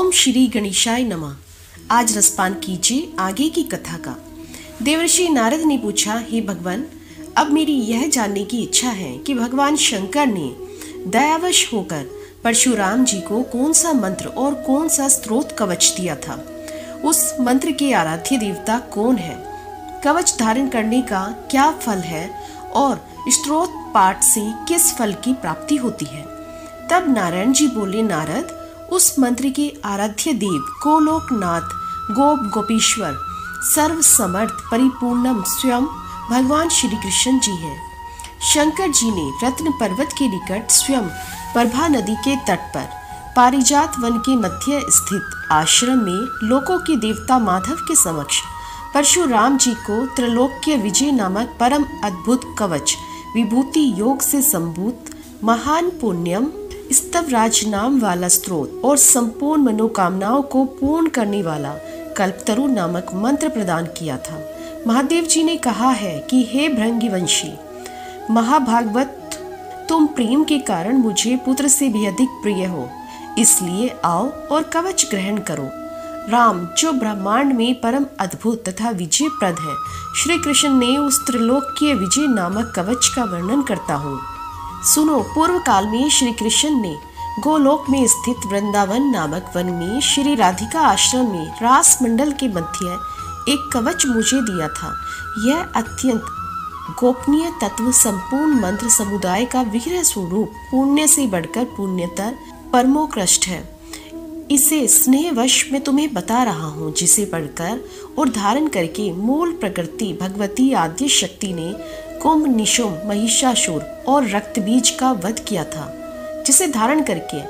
ओम श्री गणेशाय नमः। आज रसपान कीजिए आगे की कथा का। देवर्षि नारद ने पूछा, हे भगवान, अब मेरी यह जानने की इच्छा है कि भगवान शंकर ने दयावश होकर परशुराम जी को कौन सा मंत्र और कौन सा स्त्रोत कवच दिया था। उस मंत्र के आराध्य देवता कौन है, कवच धारण करने का क्या फल है और स्त्रोत पाठ से किस फल की प्राप्ति होती है। तब नारायण जी बोले, नारद, उस मंत्र के आराध्य देव गोलोकनाथ गोप गोपीश्वर सर्व समर्थ परिपूर्णम स्वयं भगवान श्री कृष्ण जी हैं। शंकर जी ने रत्न पर्वत के निकट स्वयं प्रभा नदी के तट पर पारिजात वन के मध्य स्थित आश्रम में लोकों के देवता माधव के समक्ष परशुराम जी को त्रैलोक्य विजय नामक परम अद्भुत कवच विभूति योग से संभूत महान पुण्यम स्तवराज नाम वाला स्त्रोत और संपूर्ण मनोकामनाओं को पूर्ण करने वाला कल्पतरु नामक मंत्र प्रदान किया था। महादेव जी ने कहा है कि हे भृंगिवंशी महाभागवत, तुम प्रेम के कारण मुझे पुत्र से भी अधिक प्रिय हो, इसलिए आओ और कवच ग्रहण करो। राम, जो ब्रह्मांड में परम अद्भुत तथा विजय प्रद है, श्री कृष्ण ने उस त्रिलोक्य विजय नामक कवच का वर्णन करता हूँ। सुनो, पूर्व काल में श्री कृष्ण ने गोलोक में स्थित वृंदावन नामक वन में श्री राधिका आश्रम में रास मंडल के मध्य एक कवच मुझे दिया था। यह अत्यंत गोपनीय तत्व संपूर्ण मंत्र समुदाय का विग्रह स्वरूप पुण्य से बढ़कर पुण्यतर परमोकृष्ट है। इसे स्नेहवश मैं तुम्हें बता रहा हूँ, जिसे पढ़कर और धारण करके मूल प्रकृति भगवती आद्य शक्ति ने कुंभ निशुम महिषासुर और रक्तबीज का वध किया था, जिसे धारण करके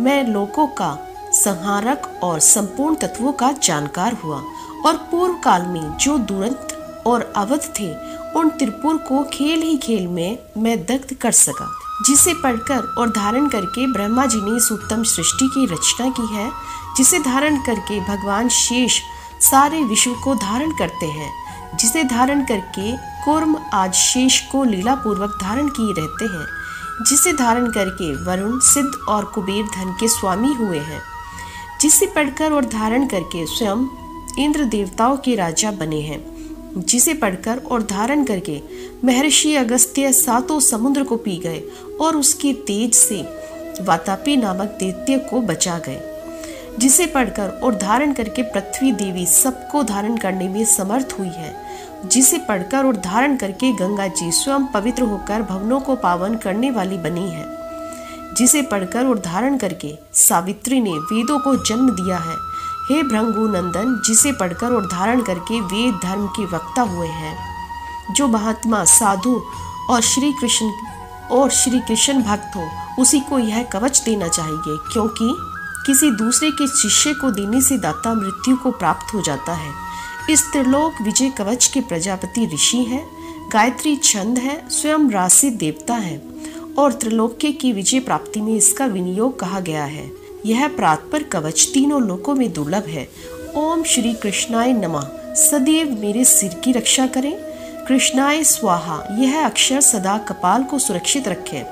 मैं लोकों का संहारक और संपूर्ण तत्वों का जानकार हुआ और पूर्व काल में जो दुरंत और अवध थे उन त्रिपुर को खेल ही खेल में मैं दग्ध कर सका, जिसे पढ़कर और धारण करके ब्रह्मा जी ने इस उत्तम सृष्टि की रचना की है, जिसे धारण करके भगवान शेष सारे विश्व को धारण करते हैं, जिसे धारण करके कूर्म आज शेष को लीला पूर्वक धारण किए रहते हैं, जिसे धारण करके वरुण सिद्ध और कुबेर धन के स्वामी हुए हैं, जिसे पढ़कर और धारण करके स्वयं इंद्र देवताओं के राजा बने हैं, जिसे पढ़कर और धारण करके महर्षि अगस्त्य सातों समुद्र को पी गए और उसके तेज से वातापी नामक दैत्य को बचा गए, जिसे पढ़कर और धारण करके पृथ्वी देवी सबको धारण करने में समर्थ हुई है, जिसे पढ़कर और धारण करके गंगा जी स्वयं पवित्र होकर भवनों को पावन करने वाली बनी है, जिसे पढ़कर और धारण करके सावित्री ने वेदों को जन्म दिया है। हे भृंगु नंदन, जिसे पढ़कर और धारण करके वेद धर्म के वक्ता हुए हैं, जो महात्मा साधु और श्री कृष्ण भक्त हो, उसी को यह कवच देना चाहिए, क्योंकि किसी दूसरे के शिष्य को देने से दाता मृत्यु को प्राप्त हो जाता है। इस त्रिलोक विजय कवच के प्रजापति ऋषि है, गायत्री छंद है, स्वयं राशि देवता है और त्रिलोक्य की विजय प्राप्ति में इसका विनियोग कहा गया है। यह प्रातपर कवच तीनों लोकों में दुर्लभ है। ओम श्री कृष्णाय नमः सदैव मेरे सिर की रक्षा करें। कृष्णाय स्वाहा, यह अक्षर सदा कपाल को सुरक्षित रखे।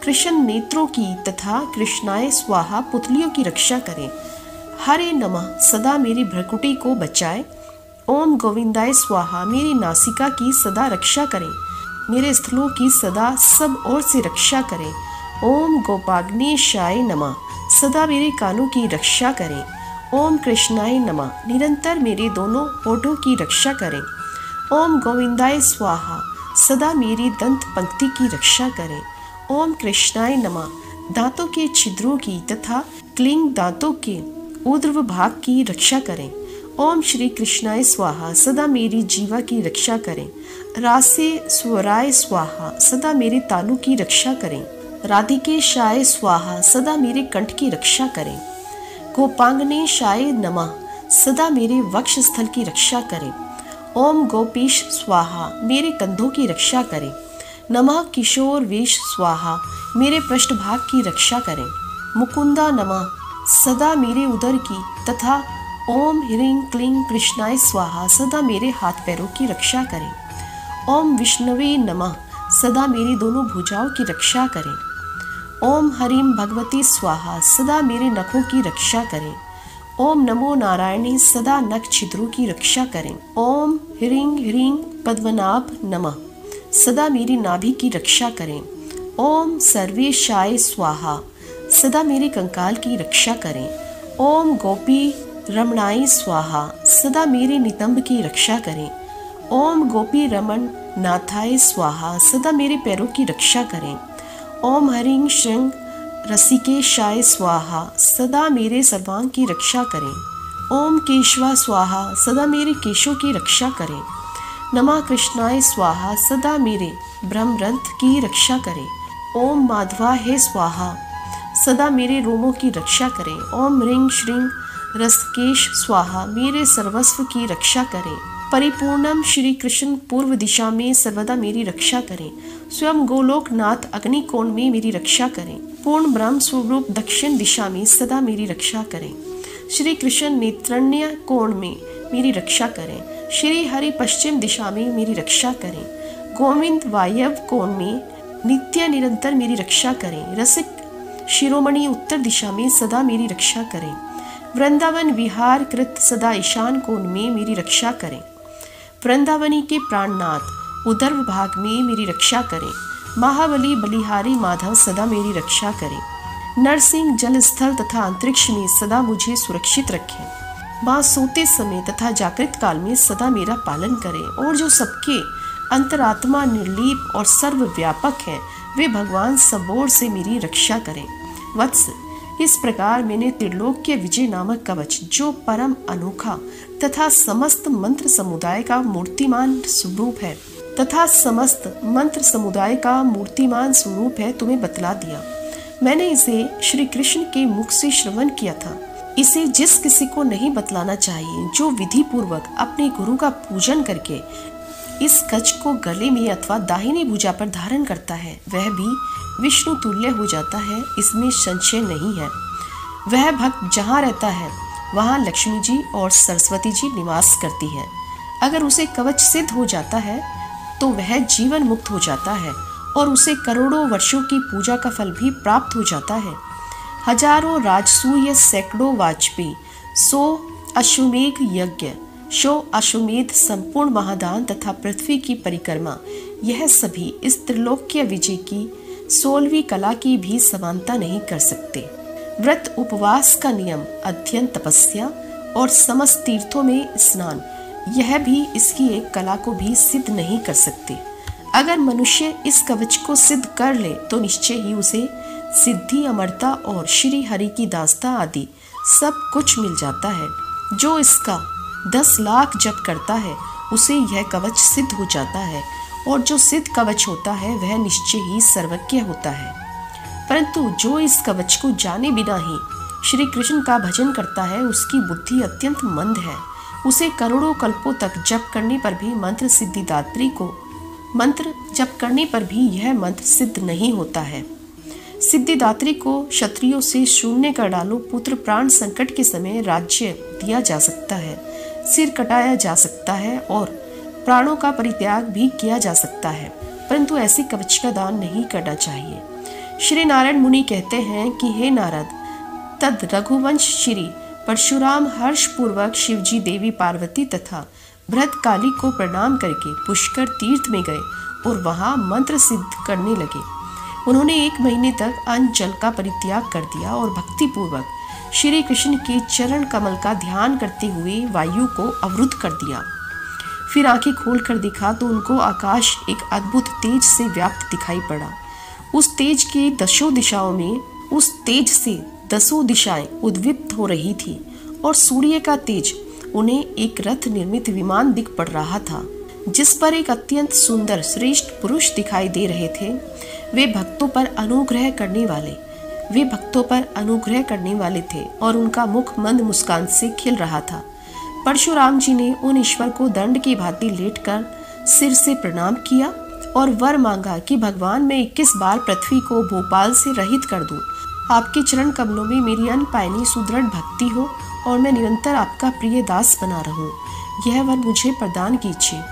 कृष्ण नेत्रों की तथा कृष्णाय स्वाहा पुतलियों की रक्षा करें। हरे नमः सदा मेरी भ्रकुटी को बचाए। ओम गोविंदाय स्वाहा, मेरी नासिका की सदा रक्षा करें, मेरे स्थलों की सदा सब ओर से रक्षा करें। ओम गोपाग्नेशाय नमः, सदा मेरे कानों की रक्षा करें। ओम कृष्णाय नमः, निरंतर मेरे दोनों होठों की रक्षा करें। ओम गोविंदाय स्वाहा, सदा मेरी दंत पंक्ति की रक्षा करें। ओम कृष्णाय नमः, दांतों के छिद्रों की तथा क्लिंग दांतों के ऊर्ध्व भाग की रक्षा करें। ओम श्री कृष्णाय स्वाहा, सदा मेरी जीवा की रक्षा करें। रासे स्वराय स्वाहा, सदा मेरे तालु की रक्षा करें। राधिकेशाय स्वाहा, सदा मेरे कंठ की रक्षा करें। गोपांगनेशाय नमः, सदा मेरे वक्ष स्थल की रक्षा करें। ओम गोपीश स्वाहा, मेरे कंधों की रक्षा करें। नमः किशोर वेश स्वाहा, मेरे पृष्ठभाग की रक्षा करें। मुकुंदा नमः, सदा मेरे उदर की तथा ओम ह्रीं क्लीं कृष्णाय स्वाहा, सदा मेरे हाथ पैरों की रक्षा करें। ओम विष्णवे नमः, सदा मेरी दोनों भुजाओं की रक्षा करें। ओम हरीं भगवती स्वाहा, सदा मेरे नखों की रक्षा करें। ओम नमो नारायणी सदा नख छिद्रों की रक्षा करें। ओम ह्रीं ह्रीं पद्मनाभ नमः सदा मेरी नाभि की रक्षा करें। ओम सर्वेशाय स्वाहा सदा मेरे कंकाल की रक्षा करें। ओम गोपी रमणाय स्वाहा सदा मेरे नितंब की रक्षा करें। ओम गोपी रमण नाथाय स्वाहा सदा मेरे पैरों की रक्षा करें। ओम हरिं श्रृंग रसिकेशाय स्वाहा सदा मेरे सर्वांग की रक्षा करें। ओम केशवा स्वाहा सदा मेरे केशों की रक्षा करें। नमः कृष्णाय स्वाहा सदा मेरे ब्रह्मरंथ की रक्षा करें। ओम माधवाय स्वाहा सदा मेरे रोमों की रक्षा करें। ओम ह्रीं श्रीं रसकेश स्वाहा मेरे सर्वस्व की रक्षा करें। परिपूर्णम श्री कृष्ण पूर्व दिशा में सर्वदा मेरी रक्षा करें। स्वयं गोलोकनाथ अग्निकोण में मेरी रक्षा करें। पूर्ण ब्रह्म स्वरूप दक्षिण दिशा में सदा मेरी रक्षा करें। श्री कृष्ण नेत्रण्य कोण में मेरी रक्षा करें। श्री हरि पश्चिम दिशा में मेरी रक्षा करें। गोविंद वायव्य कोण में नित्य निरंतर मेरी रक्षा करें। रसिक शिरोमणि उत्तर दिशा में सदा मेरी रक्षा करें। वृंदावन विहार कृत सदा ईशान कोण में मेरी रक्षा करें। वृंदावनी के प्राणनाथ उदर भाग में मेरी रक्षा करें। महाबली बलिहारी माधव सदा मेरी रक्षा करें। नरसिंह जल स्थल तथा अंतरिक्ष में सदा मुझे सुरक्षित रखें। माँ सोते समय तथा जागृत काल में सदा मेरा पालन करें। और जो सबके अंतरात्मा निर्लीप और सर्वव्यापक हैं वे भगवान सबोर से मेरी रक्षा करें। वत्स इस प्रकार मैंने त्रिलोक्य विजय नामक कवच जो परम अनोखा तथा समस्त मंत्र समुदाय का मूर्तिमान स्वरूप है तुम्हें बतला दिया। मैंने इसे श्री कृष्ण के मुख से श्रवण किया था। इसे जिस किसी को नहीं बतलाना चाहिए जो विधि पूर्वक अपने गुरु का पूजन करके इस कवच को गले में अथवा दाहिनी भुजा पर धारण करता है वह भी विष्णु तुल्य हो जाता है, इसमें संशय नहीं है। वह भक्त जहाँ रहता है वहाँ लक्ष्मी जी और सरस्वती जी निवास करती है। अगर उसे कवच सिद्ध हो जाता है तो वह जीवन मुक्त हो जाता है और उसे करोड़ों वर्षों की पूजा का फल भी प्राप्त हो जाता है। हजारों राजसूय सैकड़ों वाजपेयी 100 अश्वमेघ यज्ञ 100 अश्वमेध संपूर्ण महादान तथा पृथ्वी की परिक्रमा यह सभी इस त्रिलोक्य विजय की 16वीं कला की भी समानता नहीं कर सकते। व्रत उपवास का नियम अध्ययन तपस्या और समस्त तीर्थों में स्नान यह भी इसकी एक कला को भी सिद्ध नहीं कर सकते। अगर मनुष्य इस कवच को सिद्ध कर ले तो निश्चय ही उसे सिद्धि अमरता और श्री हरि की दास्ता आदि सब कुछ मिल जाता है। जो इसका 10 लाख जप करता है उसे यह कवच सिद्ध हो जाता है और जो सिद्ध कवच होता है वह निश्चय ही सर्वज्ञ होता है। परंतु जो इस कवच को जाने बिना ही श्री कृष्ण का भजन करता है उसकी बुद्धि अत्यंत मंद है। उसे करोड़ों कल्पों तक जप करने पर भी मंत्र जप करने पर भी यह मंत्र सिद्ध नहीं होता है। सिद्धिदात्री को क्षत्रियों से शून्य कर डालो, पुत्र प्राण संकट के समय राज्य दिया जा सकता है, सिर कटाया जा सकता है और प्राणों का परित्याग भी किया जा सकता है, परंतु ऐसे कवच का दान नहीं करना चाहिए। श्री नारायण मुनि कहते हैं कि हे नारद, तद रघुवंश श्री परशुराम हर्ष पूर्वक शिवजी देवी पार्वती तथा भ्रतकाली को प्रणाम करके पुष्कर तीर्थ में गए और वहां मंत्र सिद्ध करने लगे। उन्होंने 1 महीने तक अन्न जल का परित्याग कर दिया और भक्ति पूर्वक श्री कृष्ण के चरण कमल का ध्यान करते हुए वायु को अवरुद्ध कर दिया। फिर आंखें खोलकर देखा तो उनको आकाश एक अद्भुत तेज से व्याप्त दिखाई पड़ा। उस तेज से 10 दिशाएं उद्दीप्त हो रही थी और सूर्य का तेज उन्हें एक रथ निर्मित विमान दिख पड़ रहा था जिस पर एक अत्यंत सुंदर श्रेष्ठ पुरुष दिखाई दे रहे थे। वे भक्तों पर अनुग्रह करने वाले थे और उनका मुख मंद मुस्कान से खिल रहा था। परशुराम जी ने उन ईश्वर को दंड की भांति लेटकर सिर से प्रणाम किया और वर मांगा कि भगवान मैं 21 बार पृथ्वी को भोपाल से रहित कर दूं। आपके चरण कमलों में मेरी अनपायनी सुदृढ़ भक्ति हो और मैं निरंतर आपका प्रिय दास बना रहूं। यह वर मुझे प्रदान कीजिए।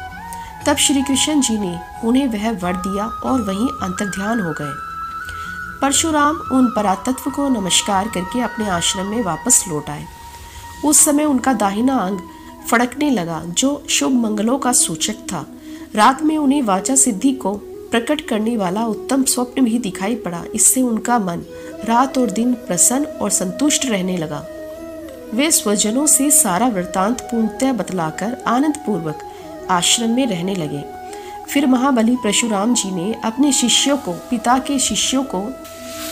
तब श्री कृष्ण जी ने उन्हें वह वर दिया और वहीं अंतर्ध्यान हो गए। परशुराम उन परातत्व को नमस्कार करके अपने आश्रम में वापस लौट आए। उस समय उनका दाहिना अंग फड़कने लगा, जो शुभ मंगलों का सूचक था। रात में उन्हें वाचा सिद्धि को प्रकट करने वाला उत्तम स्वप्न भी दिखाई पड़ा। इससे उनका मन रात और दिन प्रसन्न और संतुष्ट रहने लगा। वे स्वजनों से सारा वृत्तांत पूर्णतः बतलाकर आनंद पूर्वक आश्रम में रहने लगे। फिर महाबली परशुराम जी ने अपने शिष्यों को, पिता के शिष्यों को,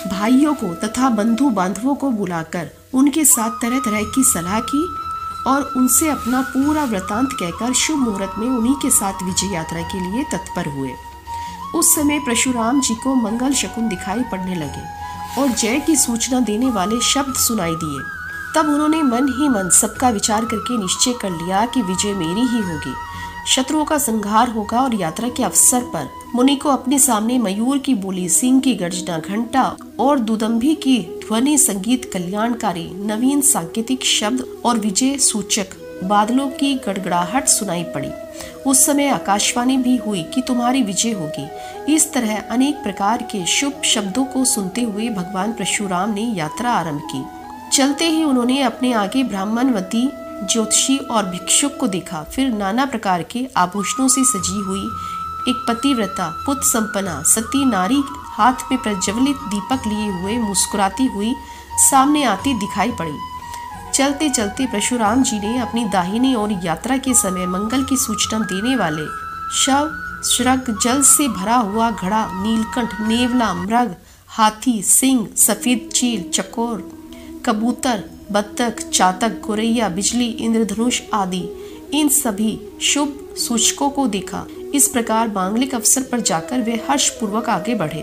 भाइयों को तथा बंधु बांधवों को बुलाकर उनके साथ तरह तरह की सलाह की और उनसे अपना पूरा वृत्तांत कहकर शुभ मुहूर्त में उन्हीं के साथ विजय यात्रा के लिए तत्पर हुए। उस समय परशुराम जी को मंगल शकुन दिखाई पड़ने लगे और जय की सूचना देने वाले शब्द सुनाई दिए। तब उन्होंने मन ही मन सबका विचार करके निश्चय कर लिया कि विजय मेरी ही होगी, शत्रुओं का संहार होगा और यात्रा के अवसर पर मुनि को अपने सामने मयूर की बोली, सिंह की गर्जना, घंटा और दुदंभी की ध्वनि संगीत, कल्याणकारी नवीन सांकेतिक शब्द और विजय सूचक बादलों की गड़गड़ाहट सुनाई पड़ी। उस समय आकाशवाणी भी हुई कि तुम्हारी विजय होगी। इस तरह अनेक प्रकार के शुभ शब्दों को सुनते हुए भगवान परशुराम ने यात्रा आरंभ की। चलते ही उन्होंने अपने आगे ब्राह्मणवती, ज्योतिषी और भिक्षुक को देखा। फिर नाना प्रकार के आभूषणों से सजी हुई एक पतिव्रता, पुत्र संपन्ना सती नारी हाथ में प्रज्वलित दीपक लिए हुए मुस्कुराती हुई सामने आती दिखाई पड़ी। चलते चलते परशुराम जी ने अपनी दाहिनी ओर यात्रा के समय मंगल की सूचना देने वाले शव, श्रग, जल से भरा हुआ घड़ा, नीलकंठ, नेवला, मृग, हाथी, सिंह, सफेद चील, चकोर, कबूतर, बत्तख, चातक, गोरैया, बिजली, इंद्रधनुष आदि इन सभी शुभ सूचकों को देखा। इस प्रकार मांगलिक अवसर पर जाकर वे हर्ष पूर्वक आगे बढ़े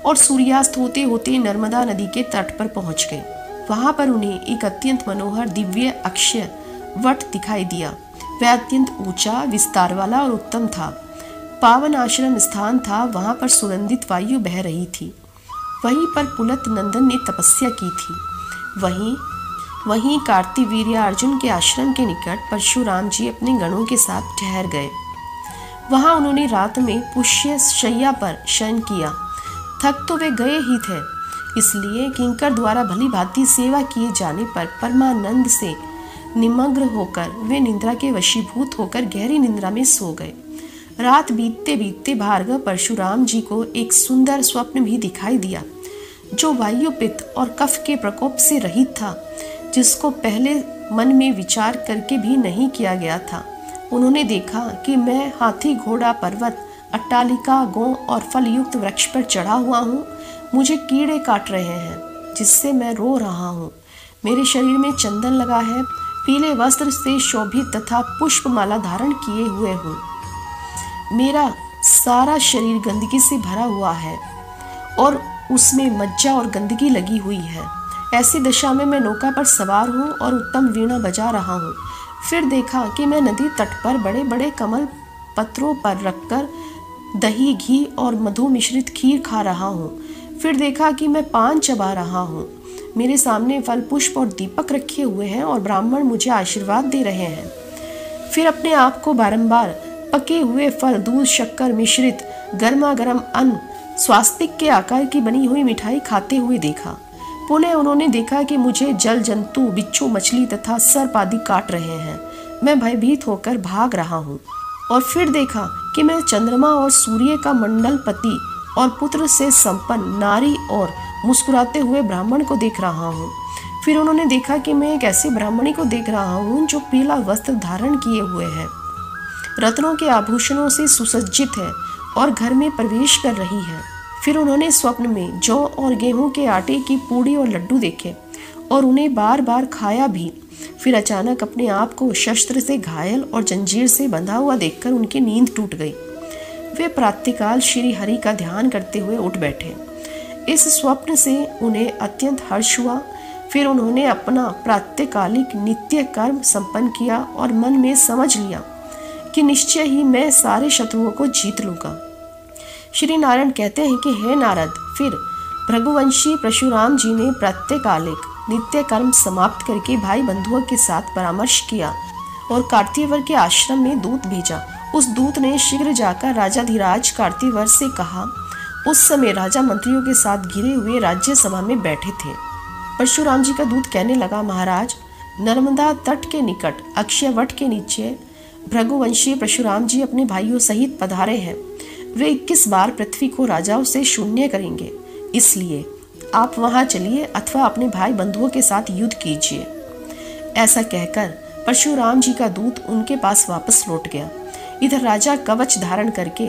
और सूर्यास्त होते होते नर्मदा नदी के तट पर पहुंच गए। वहां पर उन्हें एक अत्यंत मनोहर दिव्य अक्षय वट दिखाई दिया। वह अत्यंत ऊंचा, विस्तार वाला और उत्तम था। पावन आश्रम स्थान था। वहां पर सुगंधित वायु बह रही थी। वहीं पर पुलत नंदन ने तपस्या की थी। वहीं कार्तिवीर्य अर्जुन के आश्रम के निकट परशुराम जी अपने गणों के साथ ठहर गए। वहां उन्होंने रात में पुष्य शैया पर शयन किया। थक तो वे गए ही थे, इसलिए किंकर द्वारा भली भांति सेवा किए जाने पर परमानंद से निमग्न होकर वे निद्रा के वशीभूत होकर गहरी निद्रा में सो गए। रात बीतते बीतते भार्गव परशुराम जी को एक सुंदर स्वप्न भी दिखाई दिया, जो वायु, पित्त और कफ के प्रकोप से रहित था, जिसको पहले मन में विचार करके भी नहीं किया गया था। उन्होंने देखा कि मैं हाथी, घोड़ा, पर्वत, अट्टालिका, गौ और फल युक्त वृक्ष पर चढ़ा हुआ हूँ। मुझे कीड़े काट रहे हैं, जिससे मैं रो रहा हूँ। मेरे शरीर में चंदन लगा है, पीले वस्त्र से शोभित तथा पुष्पमाला धारण किए हुए हूँ। मेरा सारा शरीर गंदगी से भरा हुआ है और उसमें मज्जा और गंदगी लगी हुई है। ऐसी दशा में मैं नौका पर सवार हूँ और उत्तम वीणा बजा रहा हूँ। फिर देखा कि मैं नदी तट पर बड़े बड़े कमल पत्रों पर रखकर दही, घी और मधु मिश्रित खीर खा रहा हूँ। फिर देखा कि मैं पान चबा रहा हूँ। मेरे सामने फल, पुष्प और दीपक रखे हुए हैं और ब्राह्मण मुझे आशीर्वाद दे रहे हैं। फिर अपने आप को बारंबार पके हुए फल, दूध, शक्कर मिश्रित गर्मा गर्म अन्न, स्वास्तिक के आकार की बनी हुई मिठाई खाते हुए देखा। पुनः उन्होंने देखा कि मुझे जल जंतु, बिच्छू, मछली तथा सर्प आदि काट रहे हैं। मैं भयभीत होकर भाग रहा हूँ। और फिर देखा कि मैं चंद्रमा और सूर्य का मंडल पति और पुत्र से संपन्न नारी और मुस्कुराते हुए ब्राह्मण को देख रहा हूँ। फिर उन्होंने देखा कि मैं एक ऐसी ब्राह्मणी को देख रहा हूँ जो पीला वस्त्र धारण किए हुए है, रत्नों के आभूषणों से सुसज्जित है और घर में प्रवेश कर रही है। फिर उन्होंने स्वप्न में जौ और गेहूं के आटे की पूड़ी और लड्डू देखे और उन्हें बार बार खाया भी। फिर अचानक अपने आप को शस्त्र से घायल और जंजीर से बंधा हुआ देखकर उनकी नींद टूट गई। वे प्रातःकाल श्री हरि का ध्यान करते हुए उठ बैठे। इस स्वप्न से उन्हें अत्यंत हर्ष हुआ। फिर उन्होंने अपना प्रातःकालिक नित्य कर्म संपन्न किया और मन में समझ लिया कि निश्चय ही मैं सारे शत्रुओं को जीत लूंगा। श्री नारायण कहते हैं कि हे नारद, फिर भृगुवंशी परशुराम जी ने प्रातःकालिक नित्य कर्म समाप्त करके भाई बंधुओं के साथ परामर्श किया और कार्तिवर के आश्रम में दूत भेजा। उस दूत ने शीघ्र जाकर राजाधिराज कार्तिवर से कहा। उस समय राजा मंत्रियों के साथ घिरे हुए राज्य सभा में बैठे थे। परशुराम जी का दूत कहने लगा, महाराज, नर्मदा तट के निकट अक्षयवट के नीचे भृगुवंशी परशुराम जी अपने भाइयों सहित पधारे हैं। वे 21 बार पृथ्वी को राजाओं से शून्य करेंगे, इसलिए आप वहां चलिए अथवा अपने भाई बंधुओं के साथ युद्ध कीजिए। ऐसा कहकर परशुराम जी का दूत उनके पास वापस लौट गया। इधर राजा कवच धारण करके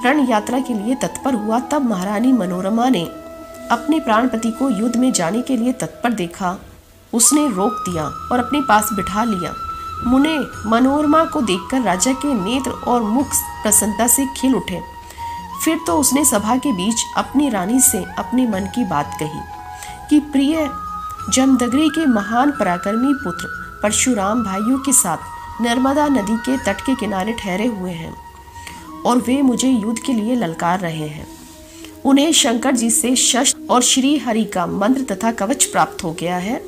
रण यात्रा के लिए तत्पर हुआ। तब महारानी मनोरमा ने अपने प्राणपति को युद्ध में जाने के लिए तत्पर देखा। उसने रोक दिया और अपने पास बिठा लिया। मुने मनोरमा को देखकर राजा के नेत्र और मुख प्रसन्नता से खिल उठे। फिर तो उसने सभा के बीच अपनी रानी से अपने मन की बात कही कि प्रिय, जमदग्नि के महान पराक्रमी पुत्र परशुराम भाइयों के साथ नर्मदा नदी के तट के किनारे ठहरे हुए हैं और वे मुझे युद्ध के लिए ललकार रहे हैं। उन्हें शंकर जी से शस्त्र और श्री हरि का मंत्र तथा कवच प्राप्त हो गया है,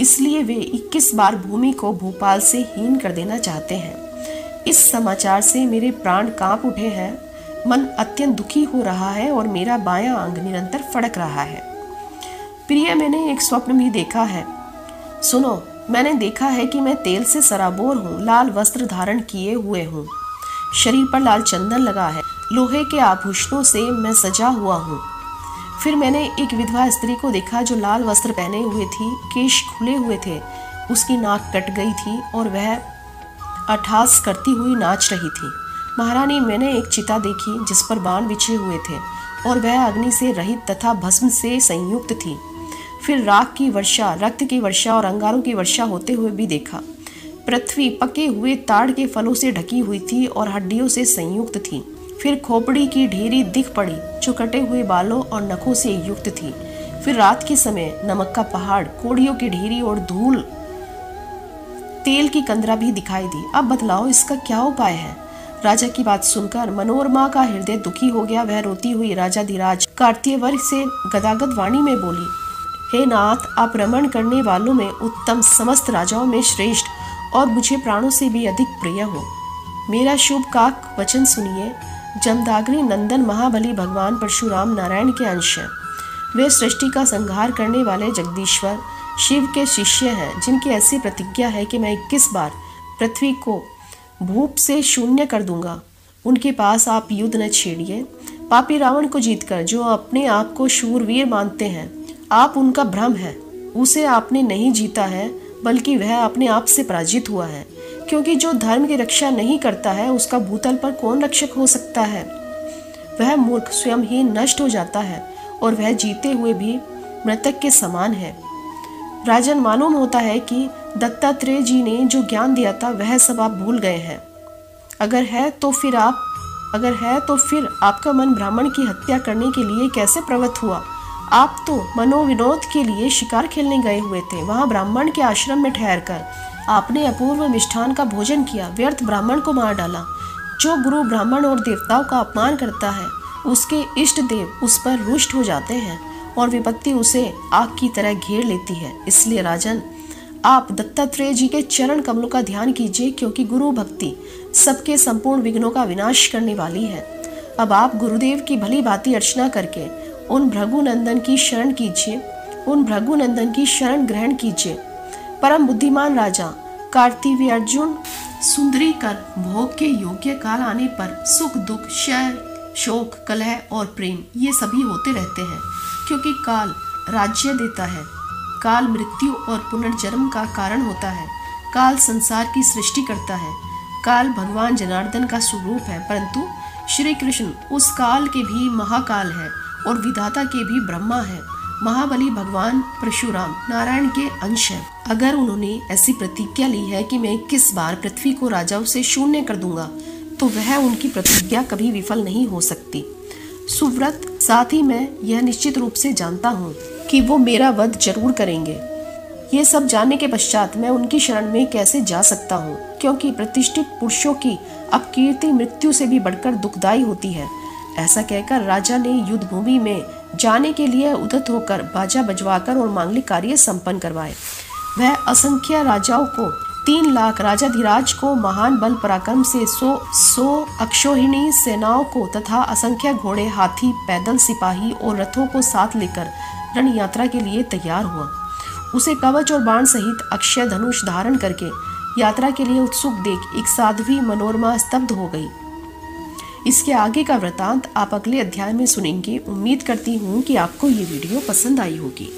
इसलिए वे 21 बार भूमि को भूपाल से हीन कर देना चाहते हैं। इस समाचार से मेरे प्राण कांप उठे हैं, मन अत्यंत दुखी हो रहा है और मेरा बायां अंग निरंतर फड़क रहा है। प्रिय, मैंने एक स्वप्न भी देखा है। सुनो, मैंने देखा है कि मैं तेल से सराबोर हूँ, लाल वस्त्र धारण किए हुए हूँ, शरीर पर लाल चंदन लगा है, लोहे के आभूषणों से मैं सजा हुआ हूँ। फिर मैंने एक विधवा स्त्री को देखा जो लाल वस्त्र पहने हुए थी, केश खुले हुए थे, उसकी नाक कट गई थी और वह अट्टहास करती हुई नाच रही थी। महारानी, मैंने एक चिता देखी जिस पर बाण बिछे हुए थे और वह अग्नि से रहित तथा भस्म से संयुक्त थी। फिर राख की वर्षा, रक्त की वर्षा और अंगारों की वर्षा होते हुए भी देखा। पृथ्वी पके हुए ताड़ के फलों से ढकी हुई थी और हड्डियों से संयुक्त थी। फिर खोपड़ी की ढेरी दिख पड़ी जो कटे हुए बालों और नखों से युक्त थी। फिर रात के समय नमक का पहाड़, कोड़ियों की ढेरी और धूल तेल की कंदरा भी दिखाई दी। अब बतलाओ, इसका क्या उपाय है? राजा की बात सुनकर मनोरमा का हृदय दुखी हो गया। वह रोती हुई राजाधिराज कार्त्यवर्ग से गदागद वाणी में बोली, हे नाथ, आप रमण करने वालों में उत्तम, समस्त राजाओं में श्रेष्ठ और मुझे प्राणों से भी अधिक प्रिय हो। मेरा शुभ काक वचन सुनिए। जमदाग्नि नंदन महाबली भगवान परशुराम नारायण के अंश हैं। वे सृष्टि का संहार करने वाले जगदीश्वर शिव के शिष्य हैं, जिनकी ऐसी प्रतिज्ञा है कि मैं 21 बार पृथ्वी को भूप से शून्य कर दूंगा। उनके पास आप युद्ध न छेड़िए। पापी रावण को जीतकर जो अपने आप को शूरवीर मानते हैं, आप उनका भ्रम है। उसे आपने नहीं जीता है, बल्कि वह अपने आप से पराजित हुआ है, क्योंकि जो धर्म की रक्षा नहीं करता है उसका भूतल पर कौन रक्षक हो सकता है। वह मूर्ख स्वयं ही नष्ट हो जाता है और वह जीते हुए भी मृतक के समान है। राजन, मालूम होता है कि दत्तात्रेय जी ने जो ज्ञान दिया था वह सब आप भूल गए हैं। अगर है तो फिर आपका मन ब्राह्मण की हत्या करने के लिए कैसे प्रवृत्त हुआ? आप तो मनोविनोद के लिए शिकार खेलने गए हुए थे। वहां ब्राह्मण के आश्रम में ठहरकर आपने अपूर्व मिष्ठान का भोजन किया, व्यर्थ ब्राह्मण को मार डाला। जो गुरु ब्राह्मण और देवताओं का अपमान करता है, उसके इष्ट देव उस पर रुष्ट हो जाते हैं और विपत्ति उसे आग की तरह घेर लेती है। इसलिए राजन, आप दत्तात्रेय जी के चरण कमलों का ध्यान कीजिए, क्योंकि गुरु भक्ति सबके संपूर्ण विघ्नों का विनाश करने वाली है। अब आप गुरुदेव की भली भांति अर्चना करके उन भृगुनंदन की शरण ग्रहण कीजिए। परम बुद्धिमान राजा कार्तिव्यार्जुन सुंदरी कर भोग के योग्य काल आने पर सुख दुख, क्षय, शोक, कलह और प्रेम ये सभी होते रहते हैं, क्योंकि काल राज्य देता है। काल मृत्यु और पुनर्जन्म का कारण होता है। काल संसार की सृष्टि करता है। काल भगवान जनार्दन का स्वरूप है, परंतु श्री कृष्ण उस काल के भी महाकाल है और विधाता के भी ब्रह्मा है। महाबली भगवान परशुराम नारायण के अंश है। अगर उन्होंने ऐसी प्रतिज्ञा ली है कि मैं 21 बार पृथ्वी को राजाओं से शून्य कर दूंगा, तो वह उनकी प्रतिज्ञा कभी विफल नहीं हो सकती। सुव्रत, साथ ही मैं यह निश्चित रूप से जानता हूँ कि वो मेरा वध जरूर करेंगे। ये सब जानने के पश्चात मैं उनकी शरण में कैसे जा सकता हूँ, क्योंकि प्रतिष्ठित पुरुषों की अपकीर्ति मृत्यु से भी बढ़कर दुखदायी होती है। ऐसा कहकर राजा ने युद्ध भूमि में जाने के लिए उद्यत होकर बाजा बजवाकर और मांगलिक कार्य संपन्न करवाए। वह असंख्य राजाओं को 3 लाख, राजाधिराज को महान बल पराक्रम से 100 अक्षौहिणी सेनाओं को तथा असंख्य घोड़े, हाथी, पैदल सिपाही और रथों को साथ लेकर रण यात्रा के लिए तैयार हुआ। उसे कवच और बाण सहित अक्षय धनुष धारण करके यात्रा के लिए उत्सुक देख एक साध्वी मनोरमा स्तब्ध हो गई। इसके आगे का वृतांत आप अगले अध्याय में सुनेंगे। उम्मीद करती हूँ कि आपको ये वीडियो पसंद आई होगी।